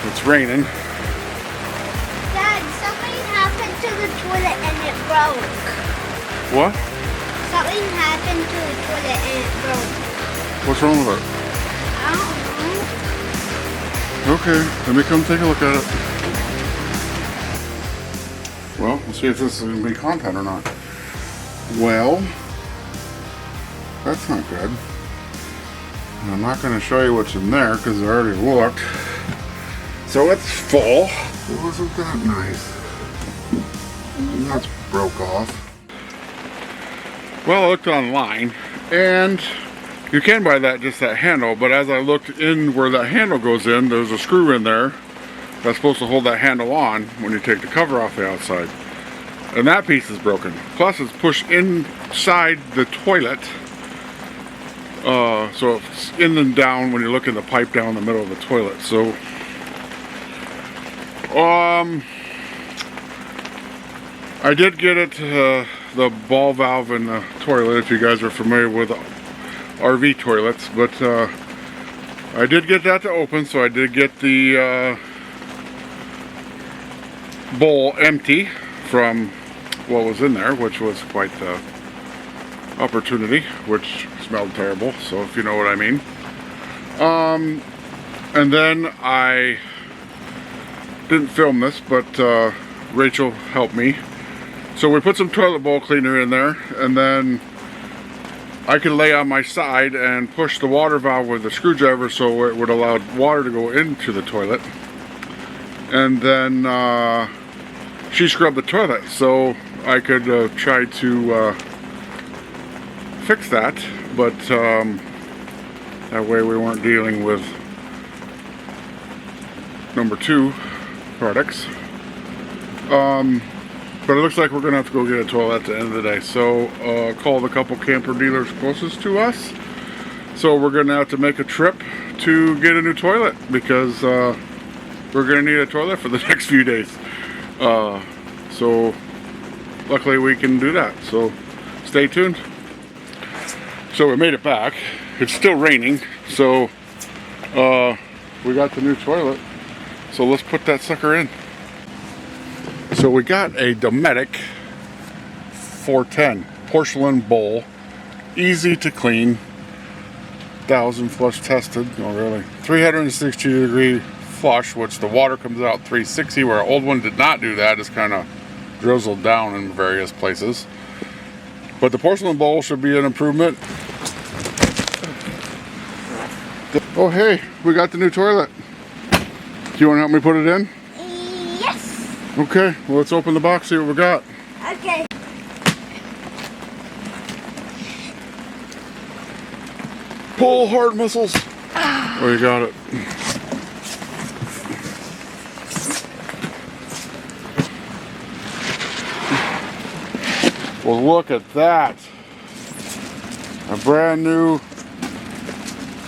It's raining. Dad, something happened to the toilet and it broke. What? Something happened to the toilet and it broke. What's wrong with it? I don't know. Okay, let me come take a look at it. Well, we'll see if this is going to be content or not. Well, that's not good. And I'm not going to show you what's in there because I already looked. So it's full. It wasn't that nice. And that's broke off. Well, I looked online and you can buy just that handle, but as I looked in where that handle goes in, there's a screw in there that's supposed to hold that handle on when you take the cover off the outside. And that piece is broken. Plus it's pushed inside the toilet. So it's in and down when you look in the pipe down the middle of the toilet. So, I did get it, the ball valve in the toilet, if you guys are familiar with RV toilets, but I did get that to open, so I did get the bowl empty from what was in there, which was quite the opportunity, which smelled terrible, so if you know what I mean. And then I didn't film this, but Rachel helped me. So we put some toilet bowl cleaner in there, and then I could lay on my side and push the water valve with the screwdriver so it would allow water to go into the toilet. And then she scrubbed the toilet so I could try to fix that, but that way we weren't dealing with number 2 products. But it looks like we're gonna have to go get a toilet at the end of the day. So called a couple camper dealers closest to us. So we're gonna have to make a trip to get a new toilet because we're gonna need a toilet for the next few days. So luckily we can do that. So stay tuned. So we made it back. It's still raining. So we got the new toilet. So let's put that sucker in. So we got a Dometic 410 porcelain bowl, easy to clean, 1000 flush tested, no really, 360 degree flush, which the water comes out 360, where our old one did not do that, it's kind of drizzled down in various places. But the porcelain bowl should be an improvement. Oh hey, we got the new toilet. Do you want to help me put it in? Yes. Okay, well let's open the box, see what we got. Okay. Pull hard muscles. Oh, you got it. Well, look at that. A brand new,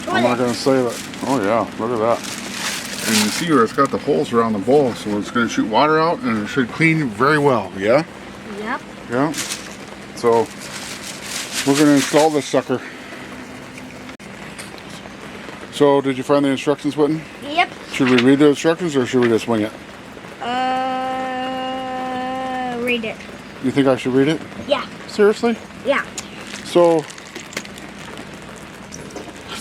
I'm not going to say that. Oh yeah, look at that. And you see where it's got the holes around the bowl, so it's going to shoot water out and it should clean very well, yeah? Yep. Yeah. So, we're going to install this sucker. So, did you find the instructions button? Yep. Should we read the instructions or should we just wing it? Read it. You think I should read it? Yeah. Seriously? Yeah. So,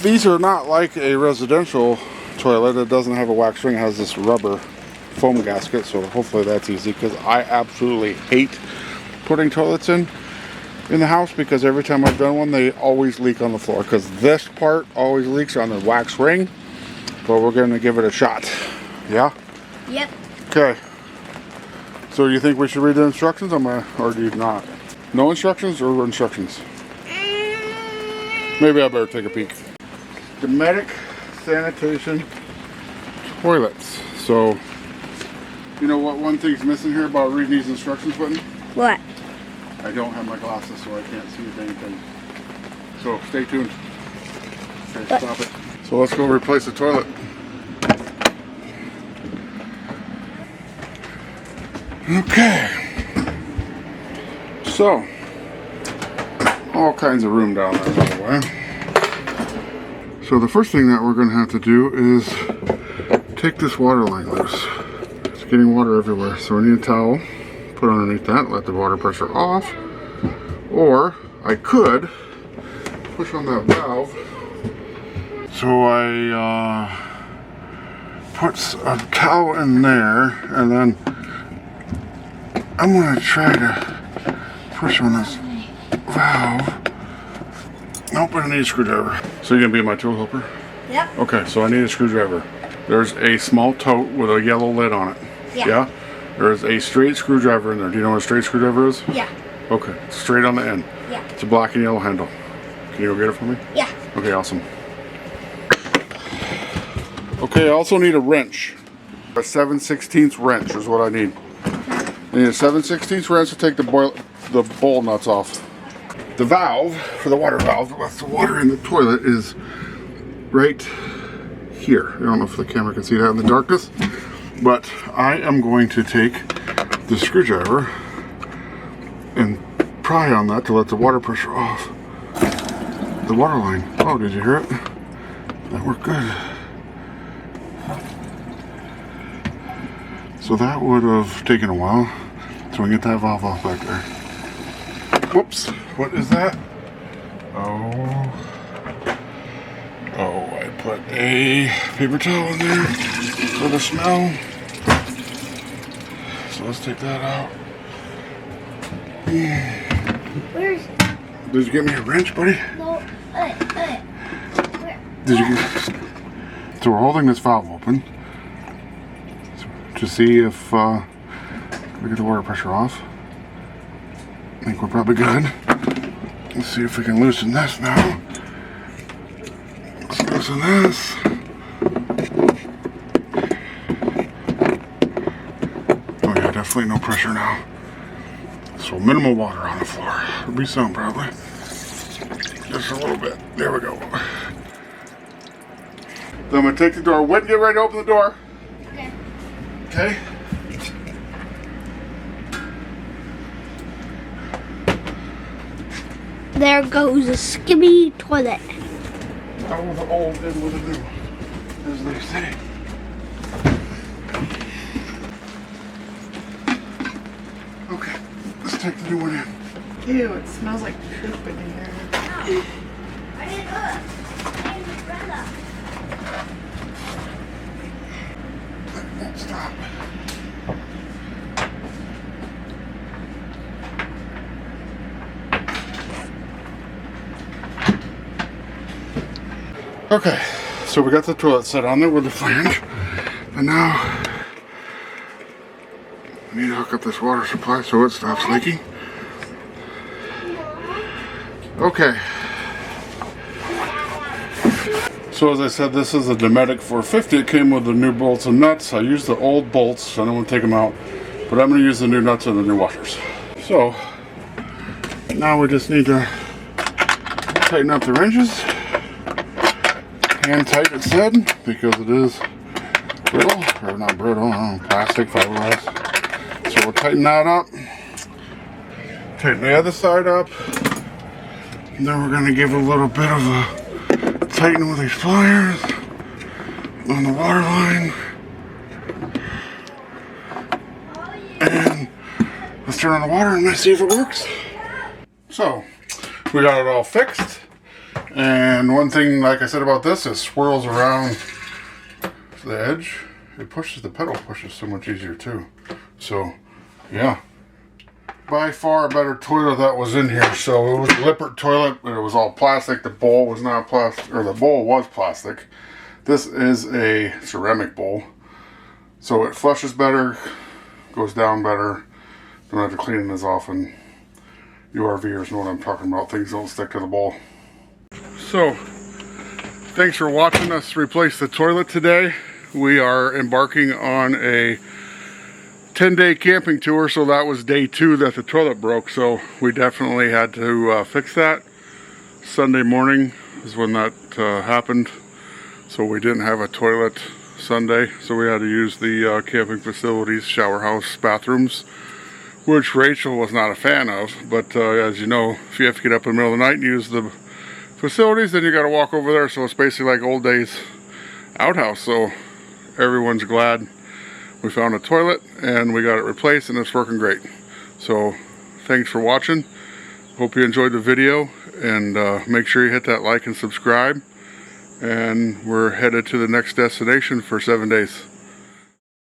these are not like a residential toilet. It doesn't have a wax ring. It has this rubber foam gasket, so hopefully that's easy, because I absolutely hate putting toilets in the house, because every time I've done one they always leak on the floor, because this part always leaks on the wax ring. But we're going to give it a shot. Yeah? Yep. Okay. So you think we should read the instructions or do you not? No instructions or instructions? Maybe I better take a peek. Dometic sanitation toilets. So, you know what one thing's missing here about reading these instructions button? What? I don't have my glasses, so I can't see anything. So stay tuned. Okay, stop it. So let's go replace the toilet. Okay. So, all kinds of room down there, by the way. So the first thing that we're going to have to do is take this water line loose. It's getting water everywhere, so I need a towel, put underneath that, let the water pressure off. Or I could push on that valve. So I put a towel in there, and then I'm gonna try to push on this valve. Nope, I need a screwdriver. So you're gonna be my tool helper? Yep. Okay, so I need a screwdriver. There's a small tote with a yellow lid on it. Yeah? There's a straight screwdriver in there. Do you know what a straight screwdriver is? Yeah. Okay, it's straight on the end. Yeah. It's a black and yellow handle. Can you go get it for me? Yeah. Okay, awesome. Okay, I also need a wrench. A 7/16 wrench is what I need. I need a 7/16 wrench to take the bowl nuts off. The valve, for the water valve that lets the water in the toilet, is right here. I don't know if the camera can see that in the darkness, but I am going to take the screwdriver and pry on that to let the water pressure off the water line. Oh, did you hear it? That worked good. So that would have taken a while. So we get that valve off back there. Whoops, what is that? Oh, I put a paper towel in there for the smell. So let's take that out. Where's? Did you get me a wrench, buddy? No. Did you get? So we're holding this valve open to see if we get the water pressure off. I think we're probably good. Let's see if we can loosen this now. Let's loosen this. Oh yeah, definitely no pressure now. So minimal water on the floor. It'll be some probably. Just a little bit. There we go. Then I'm gonna take the door. Whit, get ready to open the door. Okay. Okay. There goes a skimmy toilet. Out with the old, in with the new, as they say. Okay, let's take the new one in. Ew, it smells like poop in here. I didn't look. I didn't umbrella. That won't stop. Okay, so we got the toilet set on there with the flange, and now I need to hook up this water supply so it stops leaking. Okay. So as I said, this is a Dometic 450. It came with the new bolts and nuts. I used the old bolts, so I don't want to take them out, but I'm going to use the new nuts and the new washers. So now we just need to tighten up the wrenches. Hand tight, it said, because it is brittle, or not brittle, plastic, fiberglass. So we'll tighten that up. Tighten the other side up. And then we're going to give a little bit of a tighten with these pliers on the water line. And let's turn on the water and let's see if it works. So, we got it all fixed. And one thing, like I said about this, it swirls around the edge. It pushes, the pedal pushes so much easier too. So, yeah. By far a better toilet that was in here. So it was a Lippert toilet, but it was all plastic. The bowl was not plastic, or the bowl was plastic. This is a ceramic bowl. So it flushes better, goes down better. Don't have to clean it as often. You RVers know what I'm talking about. Things don't stick to the bowl. So, thanks for watching us replace the toilet today. We are embarking on a 10-day camping tour, so that was day 2 that the toilet broke, so we definitely had to fix that. Sunday morning is when that happened, so we didn't have a toilet Sunday, so we had to use the camping facilities, shower house, bathrooms, which Rachel was not a fan of, but as you know, if you have to get up in the middle of the night and use the facilities, then you got to walk over there, so it's basically like old days outhouse. So everyone's glad we found a toilet and we got it replaced, and it's working great. So thanks for watching. Hope you enjoyed the video, and make sure you hit that like and subscribe. And we're headed to the next destination for 7 days.